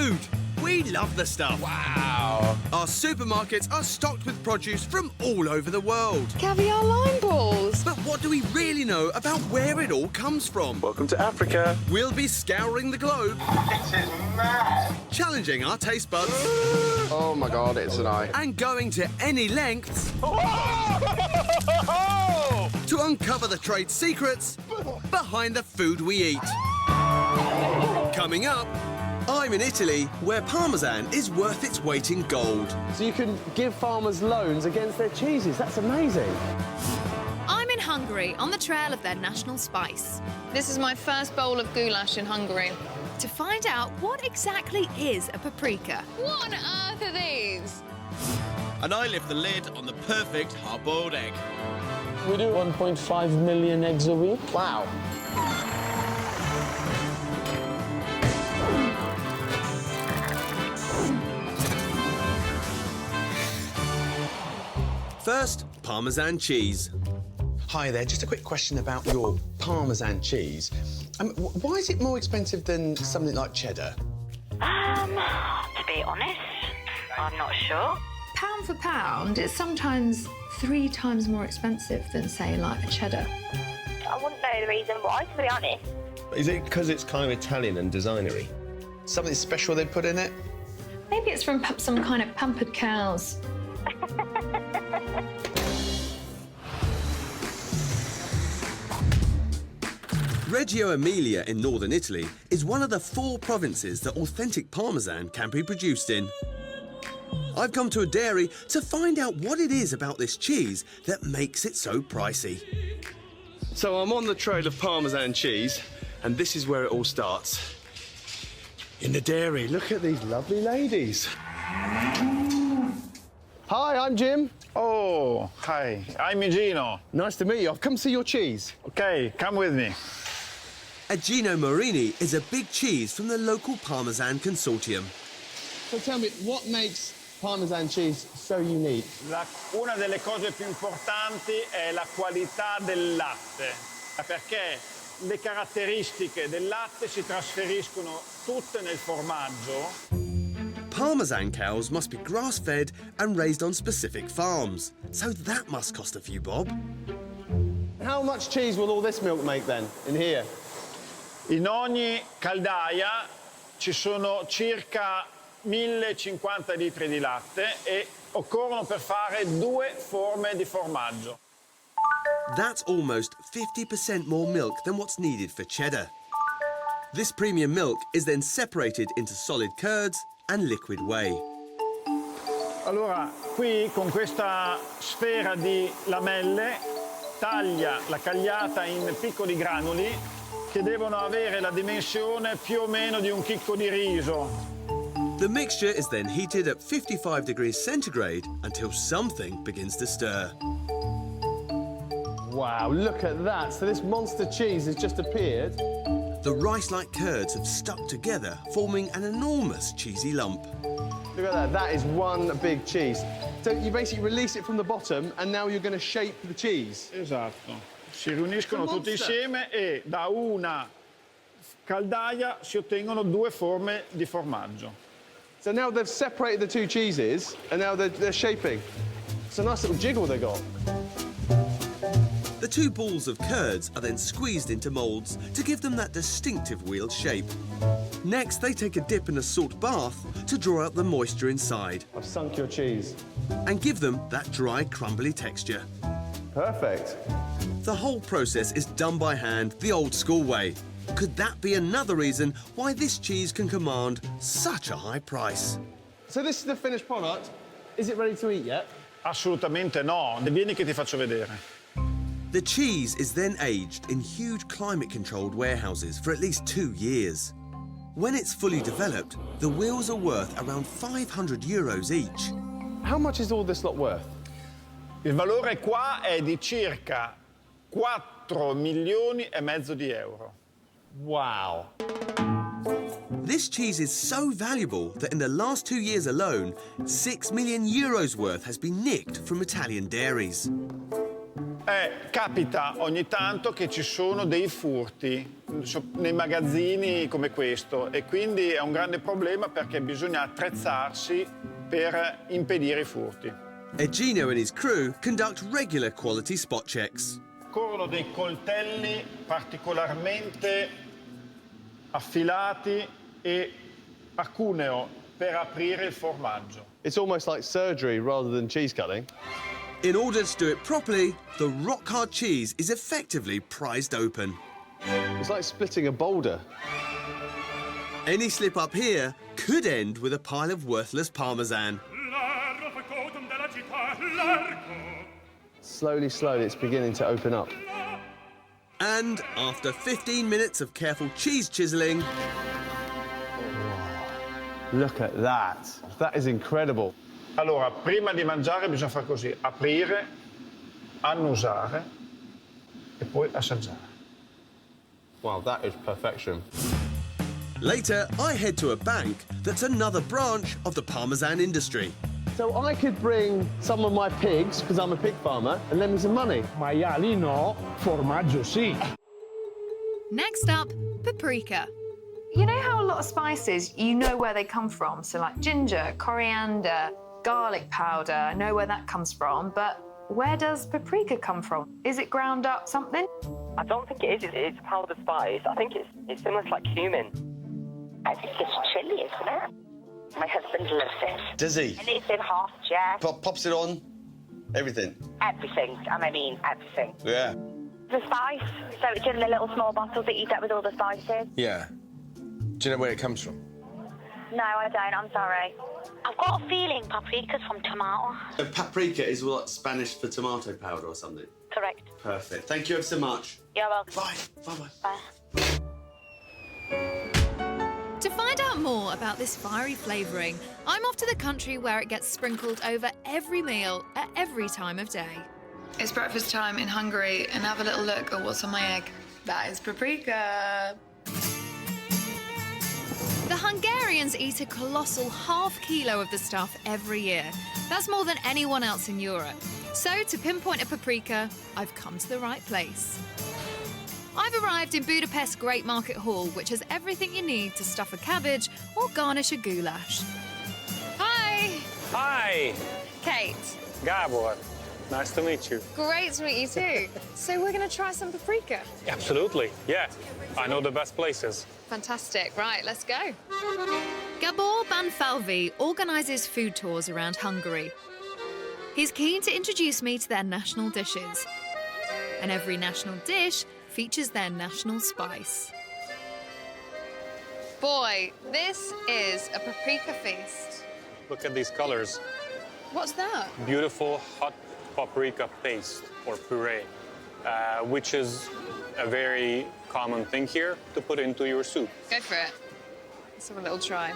food. We love the stuff. Wow. Our supermarkets are stocked with produce from all over the world. Caviar line balls. But what do we really know about where it all comes from? Welcome to Africa. We'll be scouring the globe. This is mad. Challenging our taste buds. Oh my God, it's an eye. And going to any lengths to uncover the trade secrets behind the food we eat. Coming up, I'm in Italy, where Parmesan is worth its weight in gold. So you can give farmers loans against their cheeses. That's amazing. I'm in Hungary, on the trail of their national spice. This is my first bowl of goulash in Hungary. To find out what exactly is a paprika. What on earth are these? And I lift the lid on the perfect hard-boiled egg. We do 1.5 million eggs a week. Wow. First, Parmesan cheese. Hi there, just a quick question about your Parmesan cheese. Why is it more expensive than something like cheddar? To be honest, I'm not sure. Pound for pound, it's sometimes 3 times more expensive than, say, like a cheddar. I wouldn't know the reason why, to be honest. Is it because it's kind of Italian and designery? Something special they put in it? Maybe it's from some kind of pampered cows. Reggio Emilia in northern Italy is one of the 4 provinces that authentic Parmesan can be produced in. I've come to a dairy to find out what it is about this cheese that makes it so pricey. So I'm on the trail of Parmesan cheese, and this is where it all starts. In the dairy, look at these lovely ladies. Hi, I'm Jim. Oh, hi. I'm Gino. Nice to meet you. I've come to see your cheese. Okay, come with me. Gino Morini is a big cheese from the local Parmesan consortium. So tell me, what makes Parmesan cheese so unique? Una delle cose più importanti è la qualità del latte, perché le caratteristiche del latte si trasferiscono tutte nel formaggio. Parmesan cows must be grass-fed and raised on specific farms, so that must cost a few bob. How much cheese will all this milk make then, in here? In ogni caldaia ci sono circa 1050 litri di latte e occorrono per fare 2 forme di formaggio. That's almost 50% more milk than what's needed for cheddar. This premium milk is then separated into solid curds and liquid whey. Allora, qui con questa sfera di lamelle taglia la cagliata in piccoli granuli che devono avere la dimensione più o meno di un chicco di riso. The mixture is then heated at 55 degrees centigrade until something begins to stir. Wow, look at that. So this monster cheese has just appeared. The rice-like curds have stuck together, forming an enormous cheesy lump. Look at that. That is one big cheese. So you basically release it from the bottom and now you're going to shape the cheese. Esatto. Si riuniscono tutti insieme e da una caldaia si ottengono 2 forme di formaggio. So now they've separated the 2 cheeses and now they're shaping. It's a nice little jiggle they got. The 2 balls of curds are then squeezed into moulds to give them that distinctive wheeled shape. Next, they take a dip in a salt bath to draw out the moisture inside. I've sunk your cheese. And give them that dry, crumbly texture. Perfect. The whole process is done by hand, the old-school way. Could that be another reason why this cheese can command such a high price? So this is the finished product. Is it ready to eat yet? Assolutamente no. Vieni che ti faccio vedere. The cheese is then aged in huge climate-controlled warehouses for at least 2 years. When it's fully developed, the wheels are worth around €500 each. How much is all this lot worth? Il valore qua è di circa 4 milioni e mezzo di euro. Wow. This cheese is so valuable that in the last 2 years alone, €6 million worth has been nicked from Italian dairies. Capita ogni tanto che ci sono dei furti nei magazzini come questo e quindi è un grande problema perché bisogna attrezzarsi per impedire i furti. Egino and his crew conduct regular quality spot checks. Corrono dei coltelli particolarmente affilati e a cuneo per aprire il formaggio. It's almost like surgery rather than cheese cutting. In order to do it properly, the rock-hard cheese is effectively prized open. It's like splitting a boulder. Any slip up here could end with a pile of worthless Parmesan. Slowly, slowly, it's beginning to open up. And after 15 minutes of careful cheese chiseling... Look at that. That is incredible. Allora, prima di mangiare bisogna fare così, aprire, annusare e poi assaggiare. Wow, that is perfection. Later, I head to a bank that's another branch of the Parmesan industry. So I could bring some of my pigs, because I'm a pig farmer, and lend me some money. Maiali no, formaggio sì. Next up, paprika. You know how a lot of spices, you know where they come from? So like ginger, coriander, garlic powder, I know where that comes from, but where does paprika come from? Is it ground up something? I don't think it is. It's powdered spice. I think it's similar to like cumin. I think it's chili, isn't it? My husband loves it. Does he? And it's in hot, yeah. Pops it on? Everything? Everything, and I mean everything. Yeah. The spice, so it's in the little small bottles that you get with all the spices. Yeah. Do you know where it comes from? No, I don't, I'm sorry. I've got a feeling paprika's from tomato. So paprika is what, Spanish for tomato powder or something? Correct. Perfect. Thank you ever so much. You're welcome. Bye. Bye-bye. Bye. To find out more about this fiery flavouring, I'm off to the country where it gets sprinkled over every meal at every time of day. It's breakfast time in Hungary, and have a little look at what's on my egg. That is paprika. The Hungarians eat a colossal ½ kilo of the stuff every year. That's more than anyone else in Europe. So to pinpoint a paprika, I've come to the right place. I've arrived in Budapest's Great Market Hall, which has everything you need to stuff a cabbage or garnish a goulash. Hi! Hi! Kate. Gabor. Nice to meet you. Great to meet you too. So we're going to try some paprika. Absolutely, yeah. I know the best places. Fantastic. Right, let's go. Gabor Banfalvi organises food tours around Hungary. He's keen to introduce me to their national dishes. And every national dish features their national spice. Boy, this is a paprika feast. Look at these colors. What's that? Beautiful hot paprika paste or puree, which is a very common thing here to put into your soup. Go for it. Let's have a little try.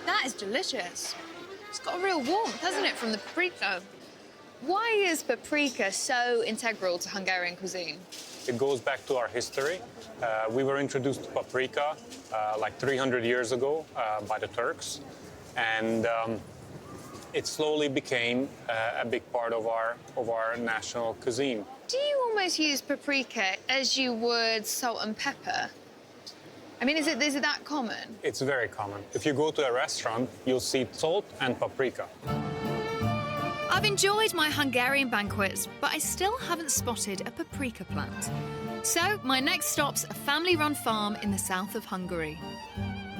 That is delicious. It's got a real warmth, hasn't it, from the paprika? Why is paprika so integral to Hungarian cuisine? It goes back to our history. We were introduced to paprika like 300 years ago by the Turks, and it slowly became a big part of our national cuisine. Do you almost use paprika as you would salt and pepper? I mean, is it that common? It's very common. If you go to a restaurant, you'll see salt and paprika. I've enjoyed my Hungarian banquets, but I still haven't spotted a paprika plant. So my next stop's a family-run farm in the south of Hungary.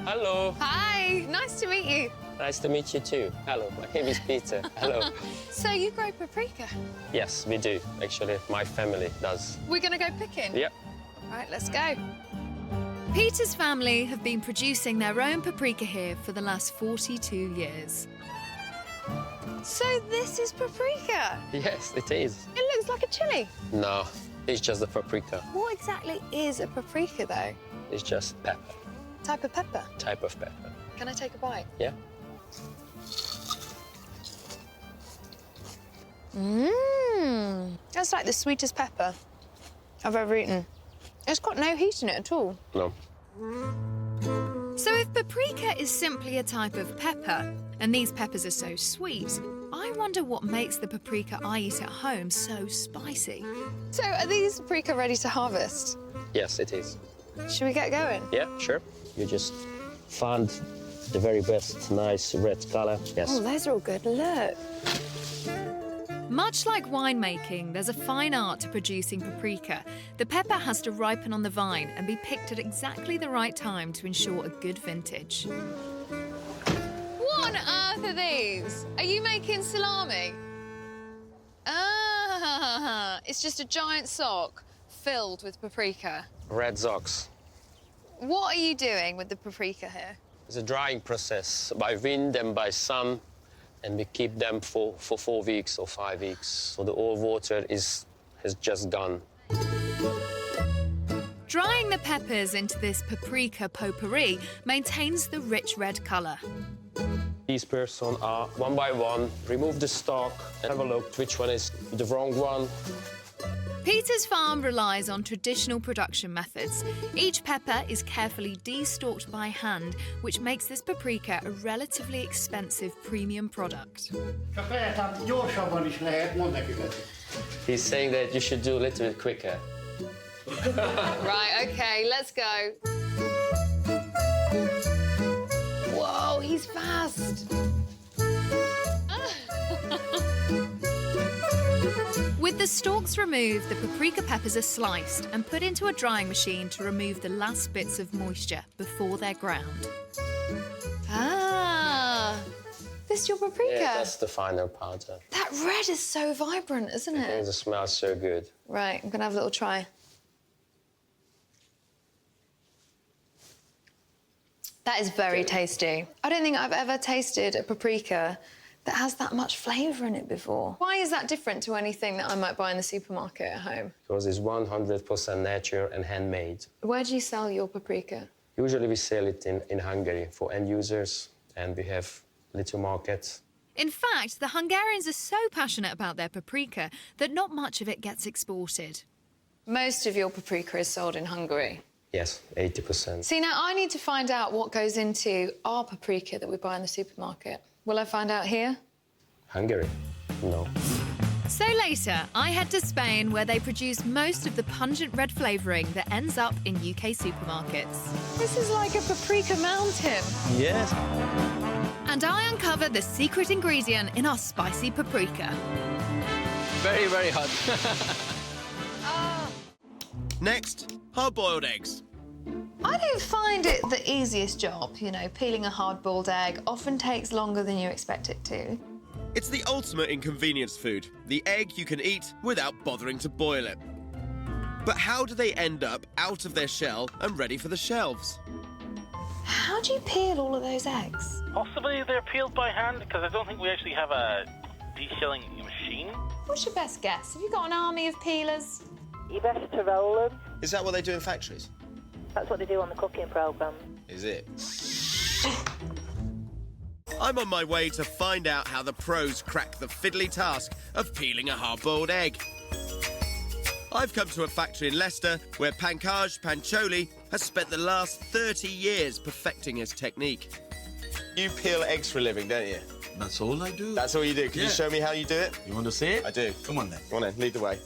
Hello. Hi, nice to meet you. Nice to meet you too. Hello, my name is Peter. Hello. So you grow paprika? Yes, we do. Actually, my family does. We're gonna go picking? Yep. All right, let's go. Peter's family have been producing their own paprika here for the last 42 years. So this is paprika? Yes, it is. It looks like a chili. No, it's just a paprika. What exactly is a paprika, though? It's just pepper. Type of pepper? Type of pepper. Can I take a bite? Yeah. Mmm. That's like the sweetest pepper I've ever eaten. It's got no heat in it at all. No. So if paprika is simply a type of pepper, and these peppers are so sweet, wonder what makes the paprika I eat at home so spicy. So, are these paprika ready to harvest? Yes, it is. Should we get going? Yeah, sure. You just find the very best nice red color. Yes. Oh, those are all good. Look. Much like winemaking, there's a fine art to producing paprika. The pepper has to ripen on the vine and be picked at exactly the right time to ensure a good vintage. What on earth are these? Are you making salami? Ah, it's just a giant sock filled with paprika. Red socks. What are you doing with the paprika here? It's a drying process by wind and by sun, and we keep them for 4 weeks or 5 weeks. So the oil water has just gone. Drying the peppers into this paprika potpourri maintains the rich red colour. These person are one by one, remove the stalk and have a look which one is the wrong one. Peter's farm relies on traditional production methods. Each pepper is carefully de-stalked by hand, which makes this paprika a relatively expensive premium product. He's saying that you should do a little bit quicker. Right, OK, let's go. Whoa, he's fast. With the stalks removed, the paprika peppers are sliced and put into a drying machine to remove the last bits of moisture before they're ground. Ah, this is your paprika? Yeah, that's the final powder. That red is so vibrant, isn't it? And it smells so good. Right, I'm going to have a little try. That is very tasty. I don't think I've ever tasted a paprika that has that much flavour in it before. Why is that different to anything that I might buy in the supermarket at home? Because it's 100% nature and handmade. Where do you sell your paprika? Usually we sell it in Hungary for end users, and we have little markets. In fact, the Hungarians are so passionate about their paprika that not much of it gets exported. Most of your paprika is sold in Hungary? Yes, 80%. See, now I need to find out what goes into our paprika that we buy in the supermarket. Will I find out here? Hungary? No. So later, I head to Spain, where they produce most of the pungent red flavouring that ends up in UK supermarkets. This is like a paprika mountain. Yes. And I uncover the secret ingredient in our spicy paprika. Very, very hot. Next, hard-boiled eggs. I don't find it the easiest job. You know, peeling a hard-boiled egg often takes longer than you expect it to. It's the ultimate inconvenience food. The egg you can eat without bothering to boil it. But how do they end up out of their shell and ready for the shelves? How do you peel all of those eggs? Possibly they're peeled by hand, because I don't think we actually have a de-shelling machine. What's your best guess? Have you got an army of peelers? You better to roll them. Is that what they do in factories? That's what they do on the cooking programme. Is it? I'm on my way to find out how the pros crack the fiddly task of peeling a hard-boiled egg. I've come to a factory in Leicester where Pankaj Pancholi has spent the last 30 years perfecting his technique. You peel eggs for a living, don't you? That's all I do. That's all you do? Can you show me how you do it? You want to see it? I do. Come on then. Come on then, lead the way.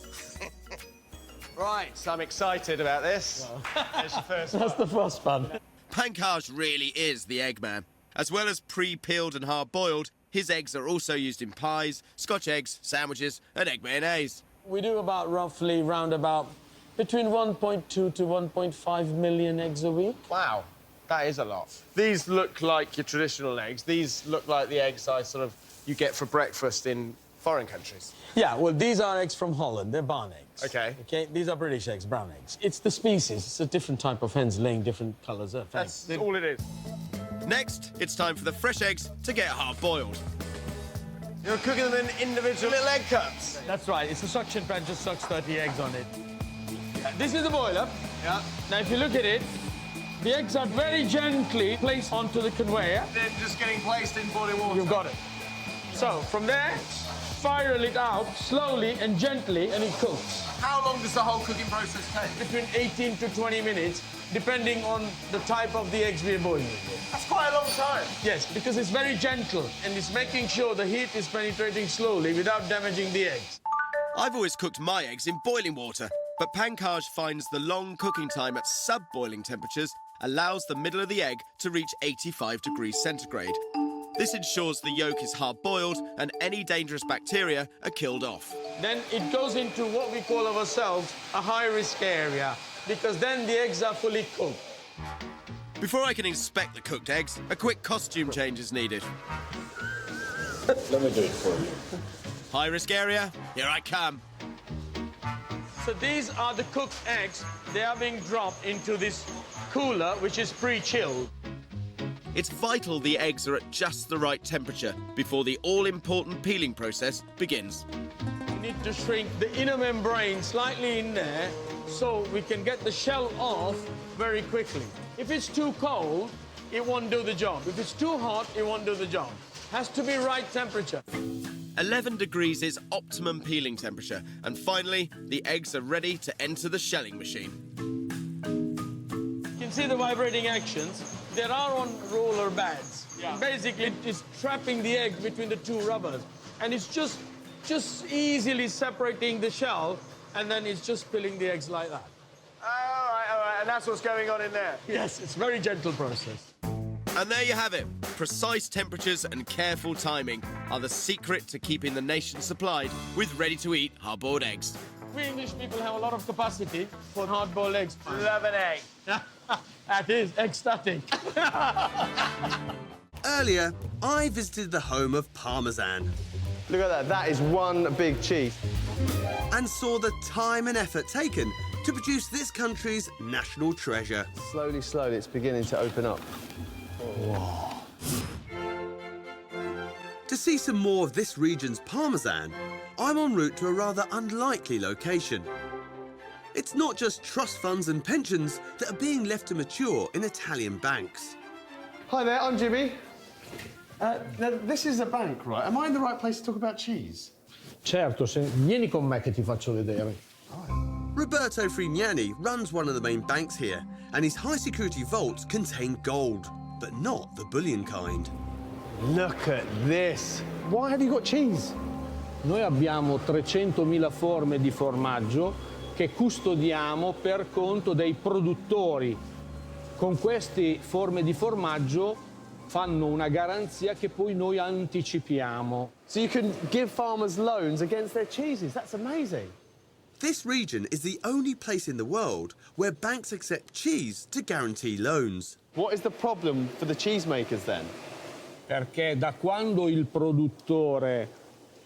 Right, so I'm excited about this. There's your first one. That's the first one. Pankaj really is the egg man. As well as pre-peeled and hard-boiled, his eggs are also used in pies, Scotch eggs, sandwiches and egg mayonnaise. We do about roughly round about between 1.2 to 1.5 million eggs a week. Wow, that is a lot. These look like your traditional eggs. These look like the eggs you get for breakfast in foreign countries. Yeah, well, these are eggs from Holland. They're barn eggs. OK. OK, these are British eggs, brown eggs. It's the species. It's a different type of hens laying different colours of eggs. That's all it is. Next, it's time for the fresh eggs to get hard-boiled. You're cooking them in individual little egg cups? That's right. It's a suction pan, just sucks 30 eggs on it. This is the boiler. Yeah. Now, if you look at it, the eggs are very gently placed onto the conveyor. They're just getting placed in boiling water. You've got it. So, from there, spiral it out slowly and gently, and it cooks. How long does the whole cooking process take? Between 18 to 20 minutes, depending on the type of the eggs we're boiling. That's quite a long time. Yes, because it's very gentle and it's making sure the heat is penetrating slowly without damaging the eggs. I've always cooked my eggs in boiling water, but Pankaj finds the long cooking time at sub-boiling temperatures allows the middle of the egg to reach 85 degrees centigrade. This ensures the yolk is hard-boiled and any dangerous bacteria are killed off. Then it goes into what we call ourselves a high-risk area, because then the eggs are fully cooked. Before I can inspect the cooked eggs, a quick costume change is needed. Let me do it for you. High-risk area, here I come. So these are the cooked eggs. They are being dropped into this cooler, which is pre-chilled. It's vital the eggs are at just the right temperature before the all-important peeling process begins. We need to shrink the inner membrane slightly in there so we can get the shell off very quickly. If it's too cold, it won't do the job. If it's too hot, it won't do the job. Has to be right temperature. 11 degrees is optimum peeling temperature. And finally, the eggs are ready to enter the shelling machine. You can see the vibrating actions. There are on roller beds. Yeah. Basically, it's trapping the egg between the two rubbers. And it's just easily separating the shell, and then it's just peeling the eggs like that. All right, and that's what's going on in there? Yes, it's a very gentle process. And there you have it. Precise temperatures and careful timing are the secret to keeping the nation supplied with ready-to-eat hard-boiled eggs. We English people have a lot of capacity for hard-boiled eggs. Love an egg. That is ecstatic. Earlier, I visited the home of Parmesan. Look at that, that is one big cheese. And saw the time and effort taken to produce this country's national treasure. Slowly, slowly, it's beginning to open up. Whoa. To see some more of this region's Parmesan, I'm en route to a rather unlikely location. It's not just trust funds and pensions that are being left to mature in Italian banks. Hi there, I'm Jimmy. Now, this is a bank, right? Am I in the right place to talk about cheese? Certo, vieni con me che ti faccio vedere. Roberto Frignani runs one of the main banks here, and his high-security vaults contain gold, but not the bullion kind. Look at this. Why have you got cheese? Noi abbiamo 300.000 forme di formaggio che custodiamo per conto dei produttori. Con queste forme di formaggio fanno una garanzia che poi noi anticipiamo. So you can give farmers loans against their cheeses. That's amazing. This region is the only place in the world where banks accept cheese to guarantee loans. What is the problem for the cheesemakers then? Perché da quando il produttore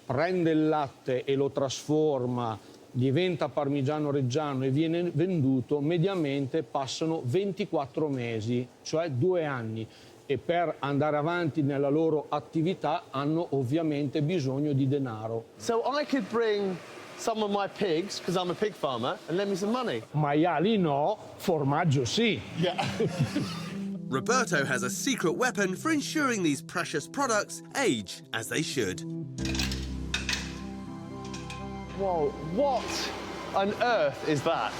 prende il latte e lo trasforma, diventa parmigiano reggiano e viene venduto, mediamente passano 24 mesi, cioè 2 anni. E per andare avanti nella loro attività hanno ovviamente bisogno di denaro. So I could bring some of my pigs, because I'm a pig farmer, and lend me some money. Maiali no, formaggio sì. Yeah. Roberto has a secret weapon for ensuring these precious products age as they should. Whoa, what on earth is that?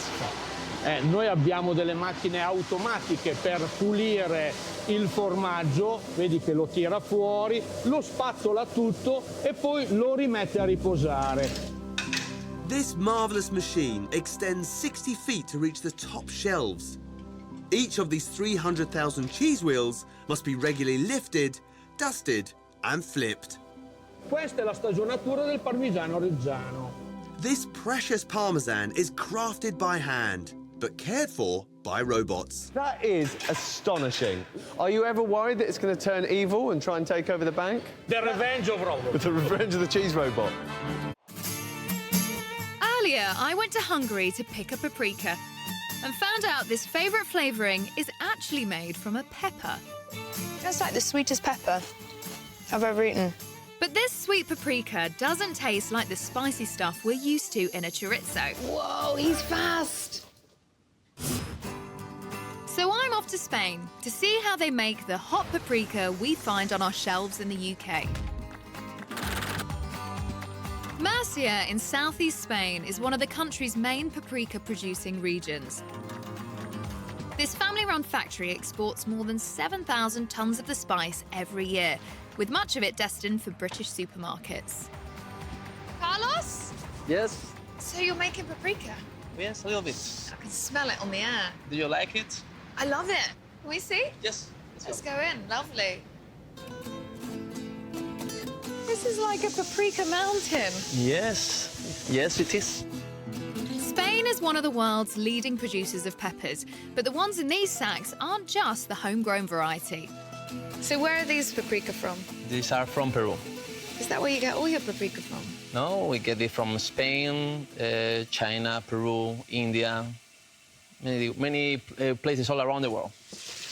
Noi abbiamo delle macchine automatiche per pulire il formaggio, vedi che lo tira fuori, lo spazzola tutto e poi lo rimette a riposare. This marvellous machine extends 60 feet to reach the top shelves. Each of these 300,000 cheese wheels must be regularly lifted, dusted and flipped. Questa è la stagionatura del parmigiano reggiano. This precious Parmesan is crafted by hand, but cared for by robots. That is astonishing. Are you ever worried that it's going to turn evil and try and take over the bank? The revenge of robots. The revenge of the cheese robot. Earlier, I went to Hungary to pick a paprika and found out this favourite flavouring is actually made from a pepper. That's like the sweetest pepper I've ever eaten. But this sweet paprika doesn't taste like the spicy stuff we're used to in a chorizo. Whoa, he's fast! So I'm off to Spain to see how they make the hot paprika we find on our shelves in the UK. Murcia in southeast Spain is one of the country's main paprika producing regions. This family-run factory exports more than 7,000 tons of the spice every year, with much of it destined for British supermarkets. Carlos? Yes? So you're making paprika? Yes, a little bit. I can smell it on the air. Do you like it? I love it. Can we see? Yes. Let's go in. Lovely. This is like a paprika mountain. Yes. Yes, it is. Spain is one of the world's leading producers of peppers, but the ones in these sacks aren't just the homegrown variety. So where are these paprika from? These are from Peru. Is that where you get all your paprika from? No, we get it from Spain, China, Peru, India, many places all around the world.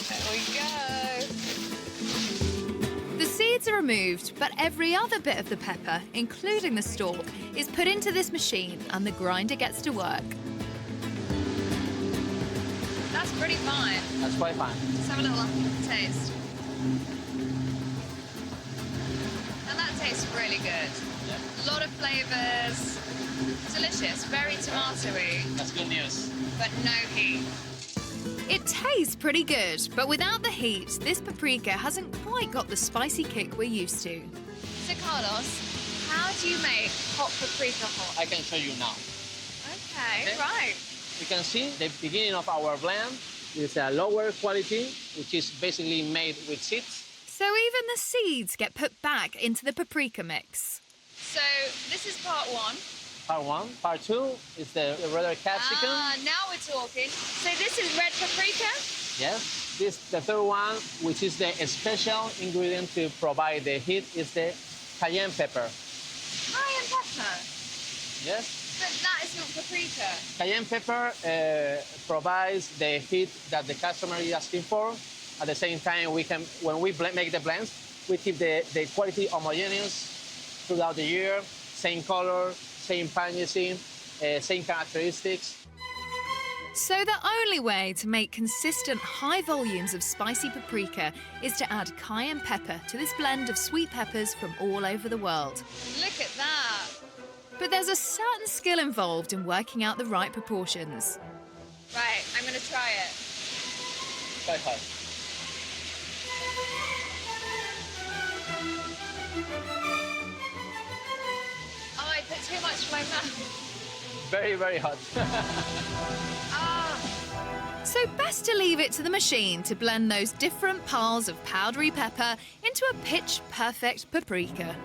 There we go. The seeds are removed, but every other bit of the pepper, including the stalk, is put into this machine and the grinder gets to work. That's pretty fine. That's quite fine. Let's have a little taste. And that tastes really good. A lot of flavours. Delicious, very tomatoey. That's good news. But no heat. It tastes pretty good, but without the heat, this paprika hasn't quite got the spicy kick we're used to. So Carlos, how do you make hot paprika hot? I can show you now. Okay, right. You can see the beginning of our blend is a lower quality, which is basically made with seeds. So even the seeds get put back into the paprika mix. So this is part one. Part one. Part two is the red capsicum. Ah, now we're talking. So this is red paprika? Yes. The third one, which is the special ingredient to provide the heat, is the cayenne pepper. Cayenne pepper? Yes. But that is not paprika. Cayenne pepper provides the heat that the customer is asking for. At the same time, when we make the blends, we keep the quality homogeneous throughout the year, same color, same pungency, same characteristics. So the only way to make consistent high volumes of spicy paprika is to add cayenne pepper to this blend of sweet peppers from all over the world. Look at that. But there's a certain skill involved in working out the right proportions. Right, I'm going to try it. Try hard. Oh, I put too much in my mouth. Very, very hot. So best to leave it to the machine to blend those different piles of powdery pepper into a pitch-perfect paprika.